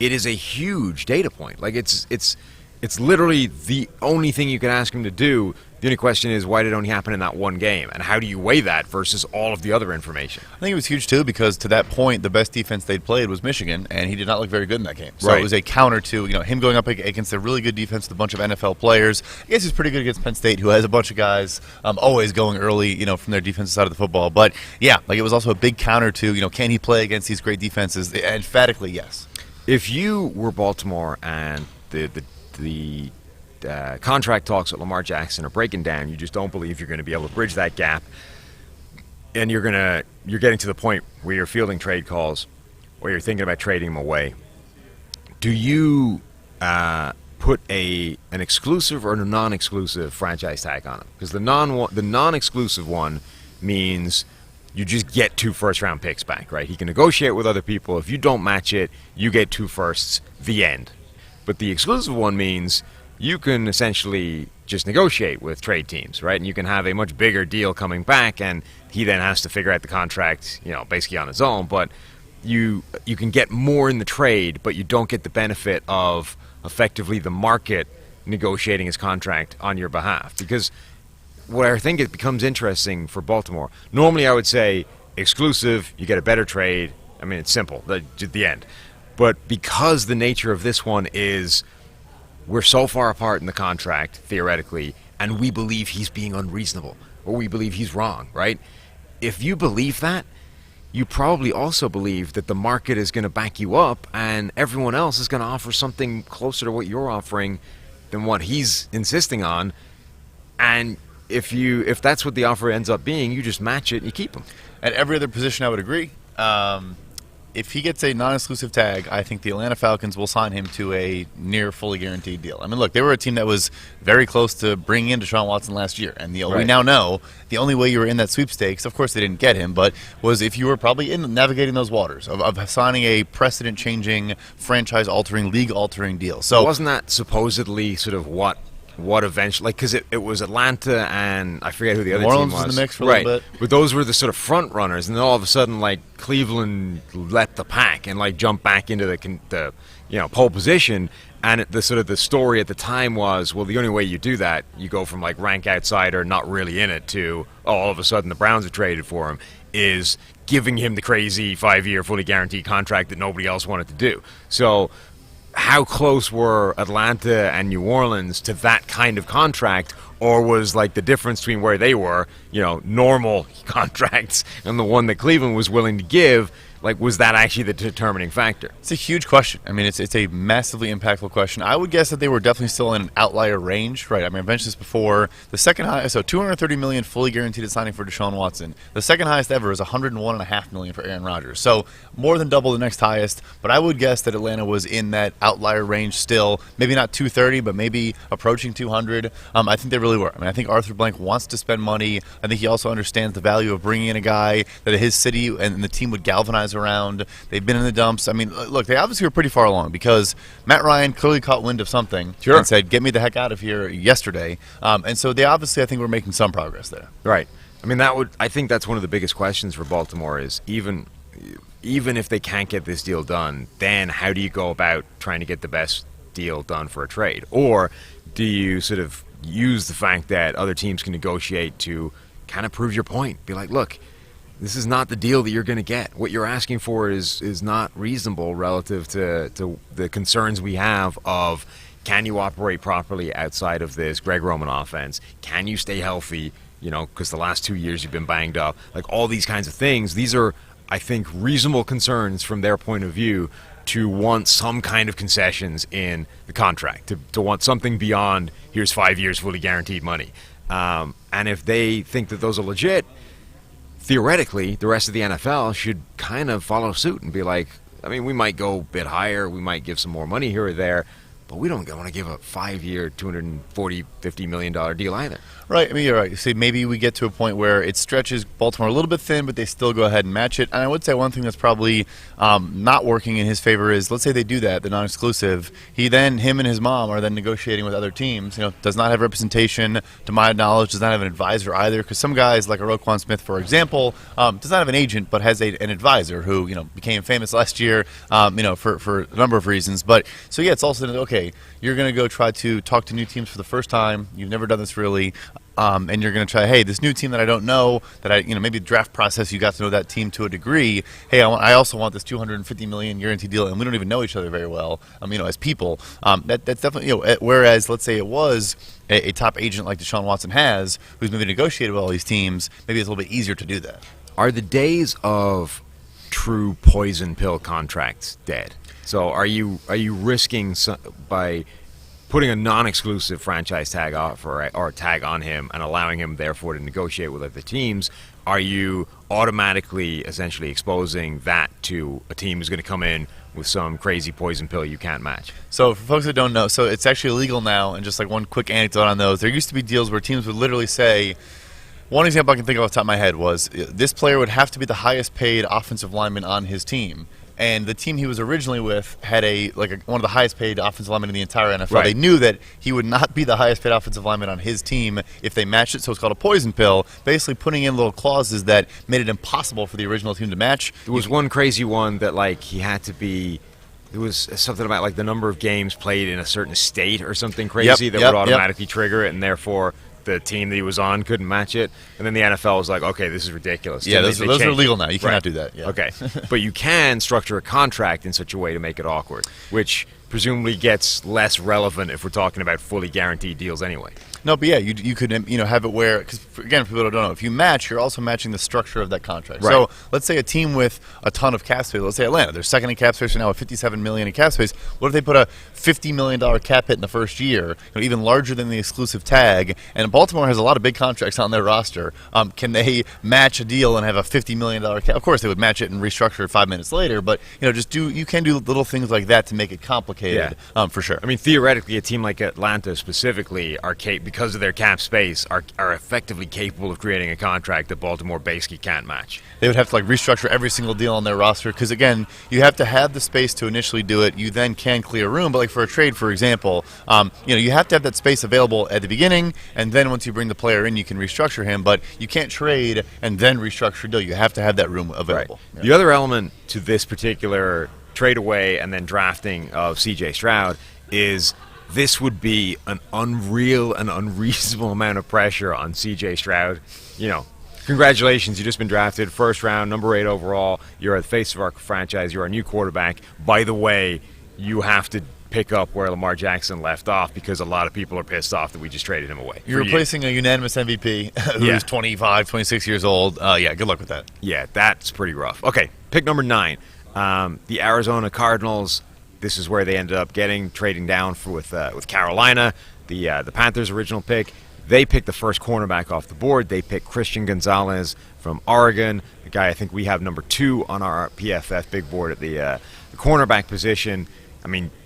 it is a huge data point. Like it's literally the only thing you can ask him to do. The only question is, why did it only happen in that one game? And how do you weigh that versus all of the other information? I think it was huge, too, because to that point, the best defense they'd played was Michigan, and he did not look very good in that game. So Right. It was a counter to, him going up against a really good defense with a bunch of NFL players. I guess he's pretty good against Penn State, who has a bunch of guys always going early, from their defensive side of the football. But, yeah, it was also a big counter to, can he play against these great defenses? Emphatically, yes. If you were Baltimore and the contract talks with Lamar Jackson are breaking down, you just don't believe you're going to be able to bridge that gap, and you're getting to the point where you're fielding trade calls or you're thinking about trading him away, do you put an exclusive or a non-exclusive franchise tag on him? Because the non-exclusive one means you just get 2 first-round picks back, right? He can negotiate with other people. If you don't match it, you get 2 firsts, the end. But the exclusive one means you can essentially just negotiate with trade teams, right? And you can have a much bigger deal coming back, and he then has to figure out the contract, basically on his own. But you can get more in the trade, but you don't get the benefit of effectively the market negotiating his contract on your behalf. Because where I think it becomes interesting for Baltimore, normally I would say exclusive, you get a better trade. I mean, it's simple, the end. But because the nature of this one is we're so far apart in the contract, theoretically, and we believe he's being unreasonable, or we believe he's wrong, right? If you believe that, you probably also believe that the market is going to back you up, and everyone else is going to offer something closer to what you're offering than what he's insisting on. And if that's what the offer ends up being, you just match it and you keep him. At every other position, I would agree. If he gets a non-exclusive tag, I think the Atlanta Falcons will sign him to a near fully guaranteed deal. I mean, look, they were a team that was very close to bringing in Deshaun Watson last year. And we now know the only way you were in that sweepstakes, of course they didn't get him, but was if you were probably in navigating those waters of signing a precedent-changing, franchise-altering, league-altering deal. So wasn't that supposedly sort of what eventually, because it was Atlanta and I forget who the other New Orleans team was. Was in the mix for a little bit. But those were the sort of front runners, and then all of a sudden, Cleveland let the pack and jumped back into the pole position. And the story at the time was, well, the only way you do that, you go from rank outsider, not really in it, to all of a sudden the Browns have traded for him, is giving him the crazy 5-year fully guaranteed contract that nobody else wanted to do. So how close were Atlanta and New Orleans to that kind of contract, or was the difference between where they were, normal contracts, and the one that Cleveland was willing to give, was that actually the determining factor? It's a huge question. I mean, it's a massively impactful question. I would guess that they were definitely still in an outlier range, right? I mean, I mentioned this before. The second highest, so $230 million fully guaranteed signing for Deshaun Watson. The second highest ever is $101.5 million for Aaron Rodgers. So more than double the next highest. But I would guess that Atlanta was in that outlier range still. Maybe not 230, but maybe approaching 200. I think they really were. I mean, I think Arthur Blank wants to spend money. I think he also understands the value of bringing in a guy that his city and the team would galvanize around. They've been in the dumps. I mean, look, they obviously were pretty far along because Matt Ryan clearly caught wind of something and said, get me the heck out of here yesterday. And so they obviously, I think, were making some progress there. Right. I mean, I think that's one of the biggest questions for Baltimore is even if they can't get this deal done, then how do you go about trying to get the best deal done for a trade? Or do you sort of use the fact that other teams can negotiate to kind of prove your point? Be like, look, This is not the deal that you're going to get. What you're asking for is not reasonable relative to the concerns we have of, can you operate properly outside of this Greg Roman offense? Can you stay healthy? Because the last 2 years you've been banged up. Like, all these kinds of things. These are, I think, reasonable concerns from their point of view to want some kind of concessions in the contract, to want something beyond, here's 5 years fully guaranteed money. And if they think that those are legit, theoretically, the rest of the NFL should kind of follow suit and be like, we might go a bit higher, we might give some more money here or there, but we don't want to give a 5-year, $250 million deal either. Right. You're right. See, maybe we get to a point where it stretches Baltimore a little bit thin, but they still go ahead and match it. And I would say one thing that's probably not working in his favor is, let's say they do that, the non-exclusive. Him and his mom are then negotiating with other teams. Does not have representation, to my knowledge, does not have an advisor either. Because some guys, like a Roquan Smith, for example, does not have an agent, but has an advisor who became famous last year, for a number of reasons. But so yeah, it's also okay. You're going to go try to talk to new teams for the first time. You've never done this really. And you're going to try, hey, this new team that I don't know, that maybe the draft process, you got to know that team to a degree. Hey, I also want this $250 million guarantee deal, and we don't even know each other very well, as people. That's definitely, whereas let's say it was a top agent like Deshaun Watson has, who's maybe negotiated with all these teams, maybe it's a little bit easier to do that. Are the days of true poison pill contracts dead? So are you risking by putting a non-exclusive franchise tag offer or tag on him and allowing him therefore to negotiate with other teams, are you automatically essentially exposing that to a team who's going to come in with some crazy poison pill you can't match? So for folks that don't know, so it's actually illegal now, and just like one quick anecdote on those, there used to be deals where teams would literally say, one example I can think of off the top of my head was this player would have to be the highest paid offensive lineman on his team. And the team he was originally with had one of the highest paid offensive linemen in the entire NFL. Right. They knew that he would not be the highest paid offensive lineman on his team if they matched it, so it's called a poison pill, basically putting in little clauses that made it impossible for the original team to match. There was one crazy one that he had to be, it was something about the number of games played in a certain state or something crazy that would automatically trigger it, and therefore the team that he was on couldn't match it. And then the NFL was like, okay, this is ridiculous. Yeah, those are legal now. You cannot do that. Yeah. Okay. But you can structure a contract in such a way to make it awkward, which presumably gets less relevant if we're talking about fully guaranteed deals anyway. No, but yeah, you could have it where, because again, for people who don't know, if you match, you're also matching the structure of that contract. Right. So let's say a team with a ton of cap space, let's say Atlanta, they're second in cap space right now with $57 million in cap space. What if they put a $50 million cap hit in the first year, even larger than the exclusive tag? And Baltimore has a lot of big contracts on their roster. Can they match a deal and have a $50 million cap? Of course, they would match it and restructure it 5 minutes later, but you can do little things like that to make it complicated. For sure. Theoretically, a team like Atlanta specifically because of their cap space, are effectively capable of creating a contract that Baltimore basically can't match. They would have to restructure every single deal on their roster because, again, you have to have the space to initially do it. You then can clear room, but for a trade, for example, you have to have that space available at the beginning, and then once you bring the player in, you can restructure him. But you can't trade and then restructure a deal. You have to have that room available. Right. Yeah. The other element to this particular trade away and then drafting of C.J. Stroud is this would be an unreal and unreasonable amount of pressure on C.J. Stroud. Congratulations, you've just been drafted, first round, number 8 overall. You're at the face of our franchise. You're our new quarterback. By the way, you have to pick up where Lamar Jackson left off because a lot of people are pissed off that we just traded him away. You're replacing a unanimous MVP who's 25, 26 years old. Good luck with that. Yeah, that's pretty rough. Okay, pick number 9. The Arizona Cardinals. This is where they ended up trading down with Carolina, the Panthers' original pick. They picked the first cornerback off the board. They picked Christian Gonzalez from Oregon, the guy I think we have number 2 on our PFF big board at the cornerback position.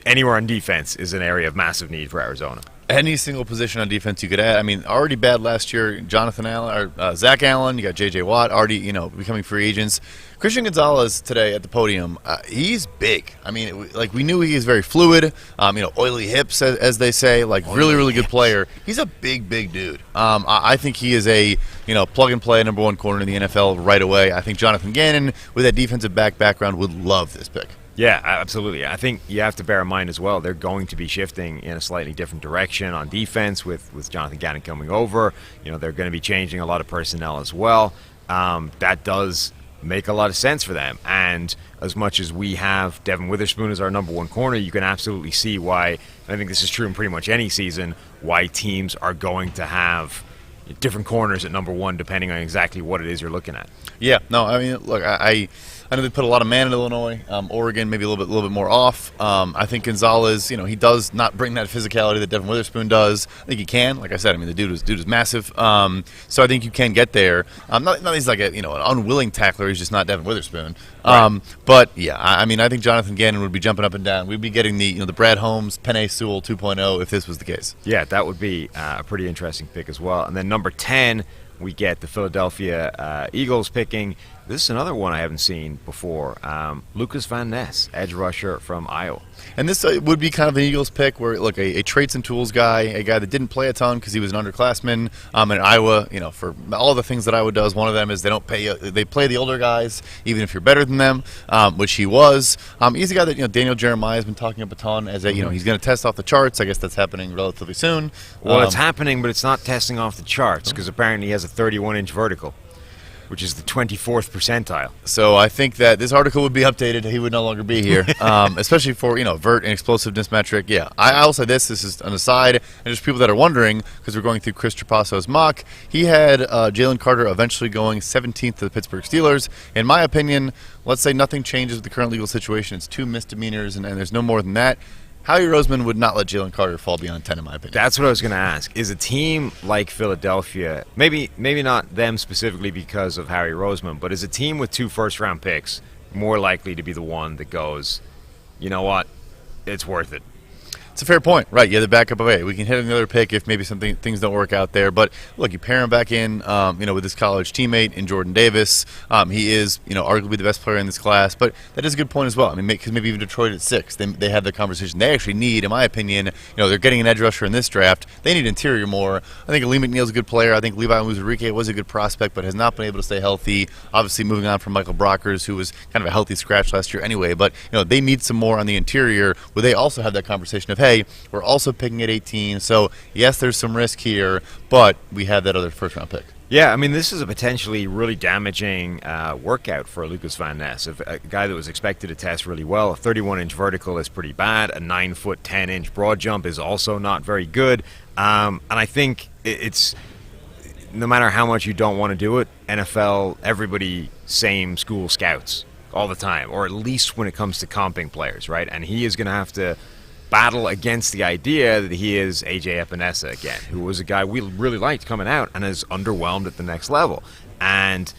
Anywhere on defense is an area of massive need for Arizona. Any single position on defense you could add. Already bad last year. Jonathan Allen or Zach Allen. You got J.J. Watt already, becoming free agents. Christian Gonzalez today at the podium. He's big. We knew he is very fluid. Oily hips, as they say. Really good player. He's a big dude. I think he is a plug and play number 1 corner in the NFL right away. I think Jonathan Gannon, with that defensive background, would love this pick. Yeah, absolutely. I think you have to bear in mind as well, they're going to be shifting in a slightly different direction on defense with Jonathan Gannon coming over. They're going to be changing a lot of personnel as well. that does make a lot of sense for them. And as much as we have Devin Witherspoon as our number one corner, you can absolutely see why, and I think this is true in pretty much any season, why teams are going to have different corners at number one depending on exactly what it is you're looking at. Yeah, no, I mean, look, I know they put a lot of man in Illinois. Oregon maybe a little bit more off. I think Gonzalez, he does not bring that physicality that Devin Witherspoon does. I think he can. Like I said, I mean, the dude is massive. So I think you can get there. Not he's like an unwilling tackler. He's just not Devin Witherspoon. Right. But yeah, I mean, I think Jonathan Gannon would be jumping up and down. We'd be getting the Brad Holmes, Penei Sewell 2.0 if this was the case. Yeah, that would be a pretty interesting pick as well. And then number 10. We get the Philadelphia Eagles picking. This is another one I haven't seen before. Lucas Van Ness, edge rusher from Iowa. And this would be kind of an Eagles pick where, look, a traits and tools guy, a guy that didn't play a ton because he was an underclassman. In Iowa, for all the things that Iowa does, one of them is they play the older guys, even if you're better than them, which he was. He's a guy that Daniel Jeremiah has been talking up a ton as he's going to test off the charts. I guess that's happening relatively soon. Well, it's happening, but it's not testing off the charts because apparently he has a 31-inch vertical, which is the 24th percentile. So I think that this article would be updated. He would no longer be here, especially for, vert and explosiveness metric. Yeah, I'll say this is an aside, and just people that are wondering, because we're going through Chris Trapasso's mock, he had Jalen Carter eventually going 17th to the Pittsburgh Steelers. In my opinion, let's say nothing changes with the current legal situation. It's 2 misdemeanors, and there's no more than that. Howie Roseman would not let Jalen Carter fall beyond 10, in my opinion. That's what I was going to ask. Is a team like Philadelphia, maybe not them specifically because of Howie Roseman, but is a team with 2 first-round picks more likely to be the one that goes, you know what, it's worth it? It's a fair point, right? Yeah, the backup away. We can hit another pick if maybe things don't work out there. But look, you pair him back in, with his college teammate in Jordan Davis. He is, arguably the best player in this class. But that is a good point as well. I mean, because maybe even Detroit at 6, they have the conversation. They actually need, in my opinion, they're getting an edge rusher in this draft. They need interior more. I think Ali McNeil's a good player. I think Levi Muzurike was a good prospect, but has not been able to stay healthy. Obviously, moving on from Michael Brockers, who was kind of a healthy scratch last year anyway. But they need some more on the interior, where they also have that conversation of, hey, we're also picking at 18, so yes, there's some risk here, but we have that other first-round pick. Yeah, I mean, this is a potentially really damaging workout for Lucas Van Ness, a guy that was expected to test really well. A 31-inch vertical is pretty bad. A 9-foot, 10-inch broad jump is also not very good. And I think it's, no matter how much you don't want to do it, NFL, everybody, same school scouts all the time, or at least when it comes to comping players, right? And he is going to have to battle against the idea that he is A.J. Epinesa again, who was a guy we really liked coming out and is underwhelmed at the next level. And,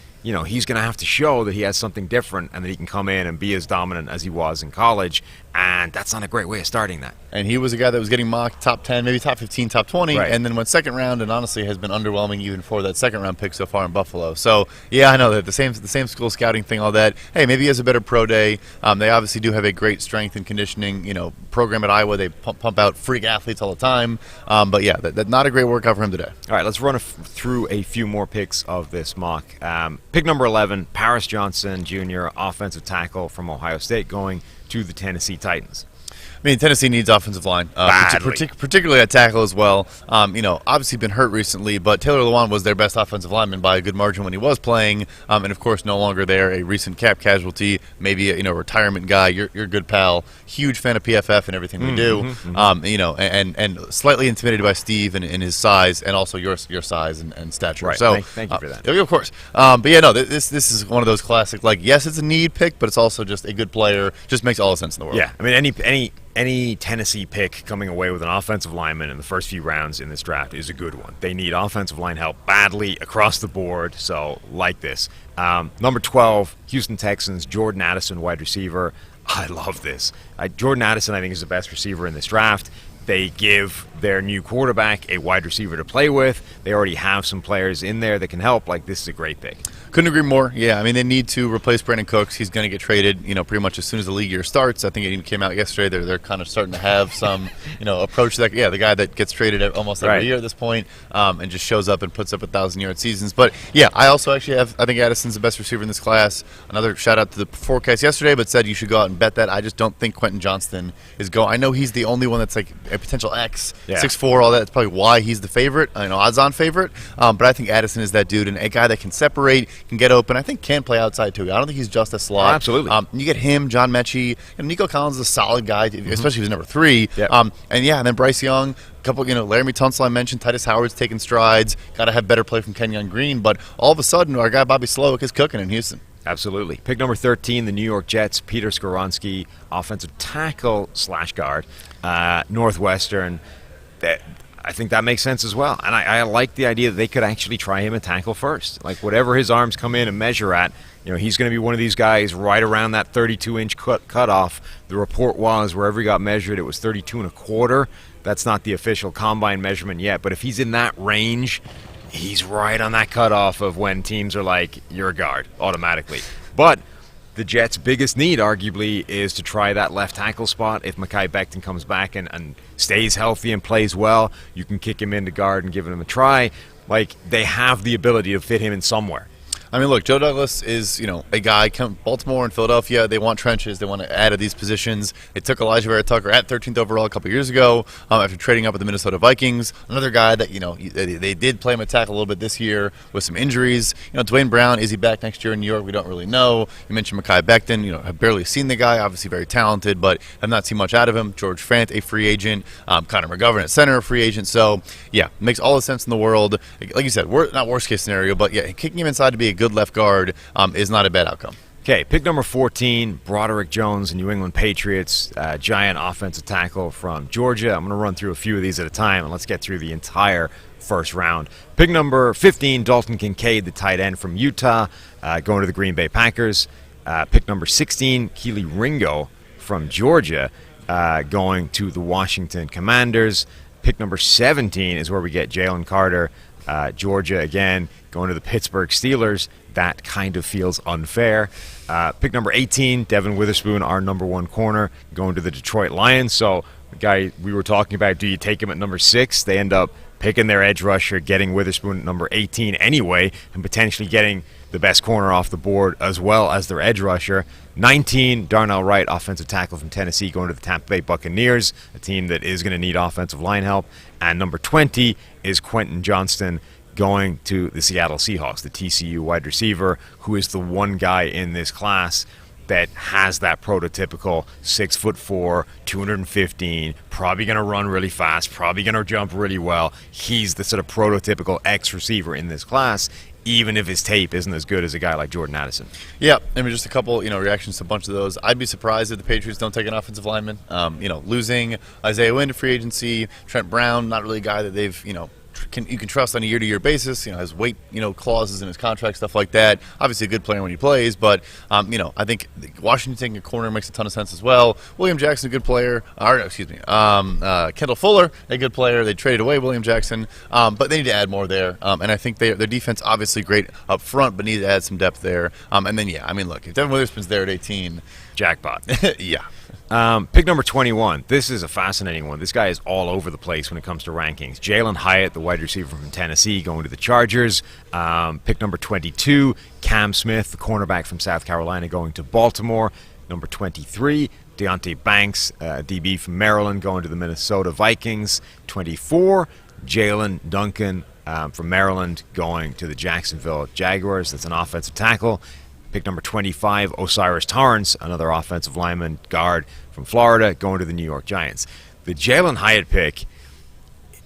he's going to have to show that he has something different and that he can come in and be as dominant as he was in college. And that's not a great way of starting that. And he was a guy that was getting mocked top 10, maybe top 15, top 20, right, and then went second round, and honestly has been underwhelming even for that second-round pick so far in Buffalo. So, yeah, I know that the same school scouting thing, all that. Hey, maybe he has a better pro day. They obviously do have a great strength and conditioning, program at Iowa. They pump out freak athletes all the time. But, yeah, that's not a great workout for him today. All right, let's run through a few more picks of this mock. Pick number 11, Paris Johnson Jr., offensive tackle from Ohio State, going to the Tennessee Titans. I mean, Tennessee needs offensive line, particularly at tackle as well. Obviously been hurt recently, but Taylor Lewan was their best offensive lineman by a good margin when he was playing, and of course no longer there, a recent cap casualty, maybe a retirement guy. You're a good pal, huge fan of PFF and everything we do. And slightly intimidated by Steve and his size, and also your size and stature. Right. So thank you for that. Of course. But yeah, no, this is one of those classic, like, yes, it's a need pick, but it's also just a good player. Just makes all the sense in the world. Yeah, I mean, any Tennessee pick coming away with an offensive lineman in the first few rounds in this draft is a good one. They need offensive line help badly across the board, so like this. Number 12, Houston Texans, Jordan Addison, wide receiver. I love this. Jordan Addison, I think, is the best receiver in this draft. They give their new quarterback a wide receiver to play with. They already have some players in there that can help. Like, this is a great pick. Couldn't agree more. Yeah, I mean, they need to replace Brandon Cooks. He's going to get traded, pretty much as soon as the league year starts. I think it even came out yesterday. They're kind of starting to have some, approach to that. Yeah, the guy that gets traded almost every year at this point, and just shows up and puts up 1,000-yard seasons. But yeah, I also actually I think Addison's the best receiver in this class. Another shout out to the forecast yesterday, but said you should go out and bet that. I just don't think Quentin Johnston is going. I know he's the only one that's like a potential X, Yeah. 6'4", all that. That's probably why he's the favorite, odds-on favorite. But I think Addison is that dude, and a guy that can separate, can get open. I think can play outside too. I don't think he's just a slot. Oh, absolutely. You get him, John Mechie, and Nico Collins is a solid guy, especially if he's number 3. Yep. And then Bryce Young. Couple, Laramie Tunsil I mentioned, Titus Howard's taking strides. Got to have better play from Kenyon Green, but all of a sudden our guy Bobby Slowick is cooking in Houston. Absolutely. Pick number 13, the New York Jets, Peter Skoronski, offensive tackle / guard, Northwestern. I think that makes sense as well. And I like the idea that they could actually try him at tackle first. Like whatever his arms come in and measure at, he's going to be one of these guys right around that 32-inch cutoff. The report was wherever he got measured, it was 32 1/4. That's not the official combine measurement yet. But if he's in that range, he's right on that cutoff of when teams are like, you're a guard automatically. But the Jets' biggest need, arguably, is to try that left tackle spot. If Mekhi Becton comes back and stays healthy and plays well, you can kick him into guard and give him a try. Like, they have the ability to fit him in somewhere. I mean, look, Joe Douglas is, a guy. Baltimore and Philadelphia, they want trenches. They want to add to these positions. They took Elijah Vera Tucker at 13th overall a couple years ago after trading up with the Minnesota Vikings. Another guy that, they did play him at tackle a little bit this year with some injuries. Dwayne Brown, is he back next year in New York? We don't really know. You mentioned Mekhi Becton. Have barely seen the guy. Obviously very talented, but have not seen much out of him. George Fant, a free agent. Connor McGovern at center, a free agent. So, yeah, makes all the sense in the world. Like you said, not worst case scenario, but, yeah, kicking him inside to be a good left guard is not a bad outcome. Okay, pick number 14, Broderick Jones, New England Patriots, giant offensive tackle from Georgia. I'm going to run through a few of these at a time, and let's get through the entire first round. Pick number 15, Dalton Kincaid, the tight end from Utah, going to the Green Bay Packers. Pick number 16, Keely Ringo from Georgia, going to the Washington Commanders. Pick number 17 is where we get Jalen Carter, Georgia again, going to the Pittsburgh Steelers. That kind of feels unfair. Pick number 18, Devin Witherspoon, our number 1 corner, going to the Detroit Lions. So the guy we were talking about, do you take him at number 6? They end up picking their edge rusher, getting Witherspoon at number 18 anyway, and potentially getting the best corner off the board as well as their edge rusher. 19, Darnell Wright, offensive tackle from Tennessee, going to the Tampa Bay Buccaneers, a team that is going to need offensive line help. And number 20 is Quentin Johnston, going to the Seattle Seahawks, the TCU wide receiver, who is the one guy in this class that has that prototypical 6'4", 215, probably going to run really fast, probably going to jump really well. He's the sort of prototypical X receiver in this class, even if his tape isn't as good as a guy like Jordan Addison. Yeah, I mean, just a couple, reactions to a bunch of those. I'd be surprised if the Patriots don't take an offensive lineman. Losing Isaiah Wynn to free agency, Trent Brown, not really a guy that they've, you can trust on a year-to-year basis. Has weight, clauses in his contract, stuff like that. Obviously, a good player when he plays, but I think Washington taking a corner makes a ton of sense as well. William Jackson, a good player. Kendall Fuller, a good player. They traded away William Jackson, but they need to add more there. And I think their defense obviously great up front, but need to add some depth there. And then look, if Devin Witherspoon's there at 18, jackpot. Yeah. Pick number 21. This is a fascinating one. This guy is all over the place when it comes to rankings. Jalen Hyatt, the wide receiver from Tennessee, going to the Chargers. Pick number 22, Cam Smith, the cornerback from South Carolina, going to Baltimore. Number 23, Deontay Banks, DB from Maryland, going to the Minnesota Vikings. 24, Jalen Duncan from Maryland, going to the Jacksonville Jaguars. That's an offensive tackle. Pick number 25, Osiris Torrance, another offensive lineman, guard from Florida, going to the New York Giants. The Jalen Hyatt pick,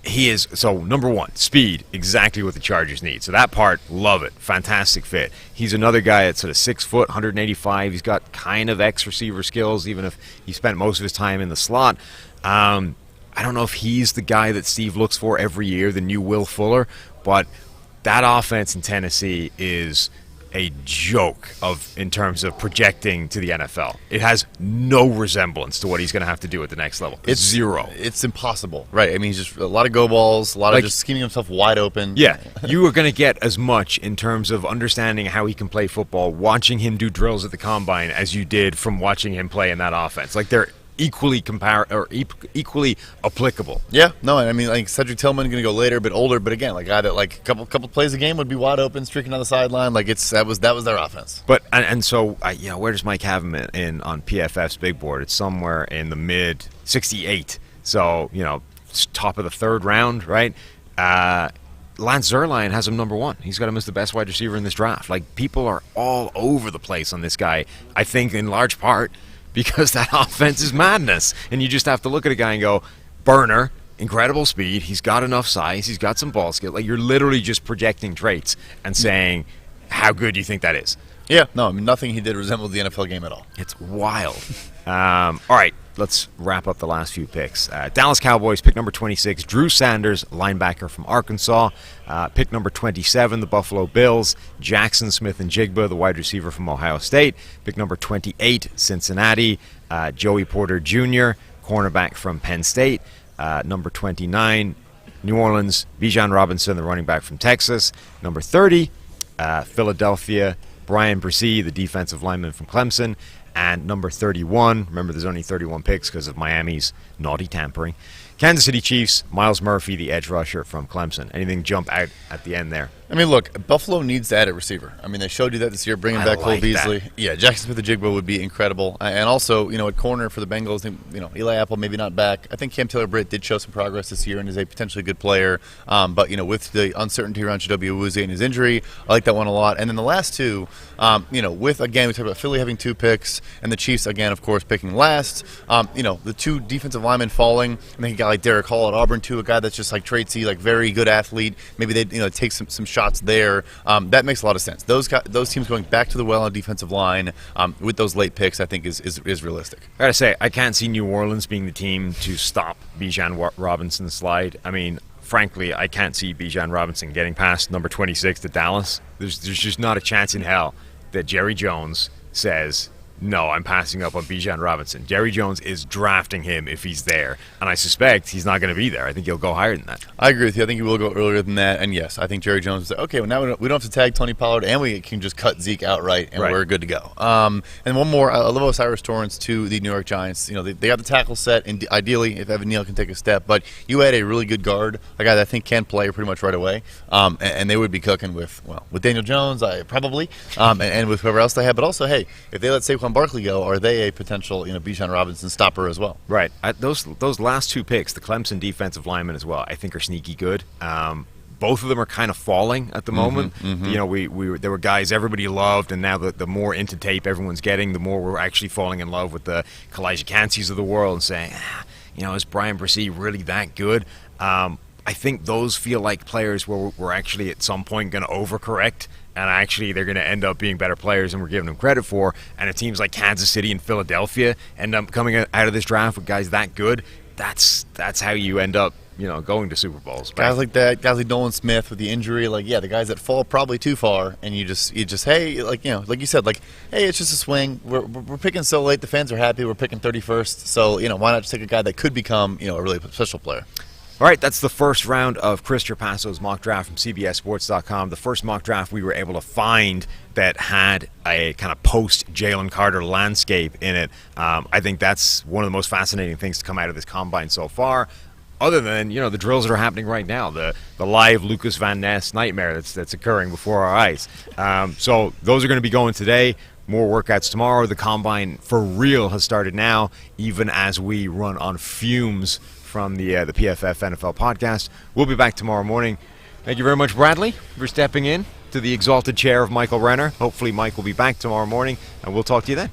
he is, so number 1, speed, exactly what the Chargers need. So that part, love it. Fantastic fit. He's another guy that's sort of 6 foot, 185. He's got kind of X-receiver skills, even if he spent most of his time in the slot. I don't know if he's the guy that Steve looks for every year, the new Will Fuller, but that offense in Tennessee is a joke in terms of projecting to the NFL. It has no resemblance to what he's going to have to do at the next level. It's zero. It's impossible, right? I mean, he's just a lot of go balls, a lot of just scheming himself wide open. Yeah, you are going to get as much in terms of understanding how he can play football, watching him do drills at the combine, as you did from watching him play in that offense. Like, they're equally equally applicable. Yeah, no, I mean, like Cedric Tillman going to go later, a bit older, but again, like guy that like a couple plays a game would be wide open, streaking on the sideline. Like that was their offense. But and so where does Mike have him in on PFF's big board? It's somewhere in the mid 68. So top of the third round, right? Lance Zierlein has him number 1. He's got him as the best wide receiver in this draft. Like, people are all over the place on this guy, I think in large part because that offense is madness. And you just have to look at a guy and go, burner, incredible speed, he's got enough size, he's got some ball skill. Like, you're literally just projecting traits and saying, how good do you think that is? Yeah, no, I mean, nothing he did resembled the NFL game at all. It's wild. All right, let's wrap up the last few picks. Dallas Cowboys, pick number 26, Drew Sanders, linebacker from Arkansas. Pick number 27, the Buffalo Bills, Jackson Smith-Njigba, the wide receiver from Ohio State. Pick number 28, Cincinnati, Joey Porter Jr., cornerback from Penn State. Number 29, New Orleans, Bijan Robinson, the running back from Texas. Number 30, Philadelphia, Brian Bresee, the defensive lineman from Clemson. And number 31, remember there's only 31 picks because of Miami's naughty tampering, Kansas City Chiefs, Miles Murphy, the edge rusher from Clemson. Anything jump out at the end there? I mean, look, Buffalo needs to add a receiver. I mean, they showed you that this year, bringing back Cole Beasley. Yeah, Jackson Smith-Njigba would be incredible. And also, at corner for the Bengals, Eli Apple maybe not back. I think Cam Taylor-Britt did show some progress this year and is a potentially good player. But, with the uncertainty around Chidobe Awuzie and his injury, I like that one a lot. And then the last two, again, we talked about Philly having 2 picks and the Chiefs, again, of course, picking last. The 2 defensive linemen falling. I think a guy like Derek Hall at Auburn, too, a guy that's just like traitsy, like very good athlete. Maybe they, take some shots there. That makes a lot of sense. Those teams going back to the well on defensive line with those late picks, I think, is realistic. I gotta say, I can't see New Orleans being the team to stop Bijan Robinson's slide. I mean, frankly, I can't see Bijan Robinson getting past number 26 to Dallas. There's just not a chance in hell that Jerry Jones says, no, I'm passing up on Bijan Robinson. Jerry Jones is drafting him if he's there, and I suspect he's not going to be there. I think he'll go higher than that. I agree with you. I think he will go earlier than that, and yes, I think Jerry Jones will say, okay, well, now we don't have to tag Tony Pollard, and we can just cut Zeke outright, and we're good to go. And one more, I love Osiris Torrance to the New York Giants. They got the tackle set, and ideally, if Evan Neal can take a step, but you had a really good guard, a guy that I think can play pretty much right away, and they would be cooking with Daniel Jones, probably, and with whoever else they have, but also, hey, if they let Saquon Barkley go, are they a potential, Bijan Robinson stopper as well? Right. Those last 2 picks, the Clemson defensive linemen as well, I think are sneaky good. Both of them are kind of falling at the moment. There were guys everybody loved, and now the more into tape everyone's getting, the more we're actually falling in love with the Kalijah Kanceys of the world and saying, is Brian Bresee really that good? I think those feel like players where we're actually at some point going to overcorrect, and actually they're going to end up being better players than we're giving them credit for. And it seems like Kansas City and Philadelphia end up coming out of this draft with guys that good. That's how you end up, going to Super Bowls. Guys like that, guys like Nolan Smith with the injury, the guys that fall probably too far, and you just hey, like you said, hey, it's just a swing. We're picking so late, the fans are happy. We're picking 31st, so why not just take a guy that could become a really special player. All right, that's the first round of Chris Trapasso's mock draft from CBSSports.com. The first mock draft we were able to find that had a kind of post-Jalen Carter landscape in it. I think that's one of the most fascinating things to come out of this combine so far, other than, the drills that are happening right now, the live Lucas Van Ness nightmare that's occurring before our eyes. So those are going to be going today. More workouts tomorrow. The combine for real has started now, even as we run on fumes from the PFF NFL podcast. We'll be back tomorrow morning. Thank you very much, Bradley, for stepping in to the exalted chair of Michael Renner. Hopefully Mike will be back tomorrow morning, and we'll talk to you then.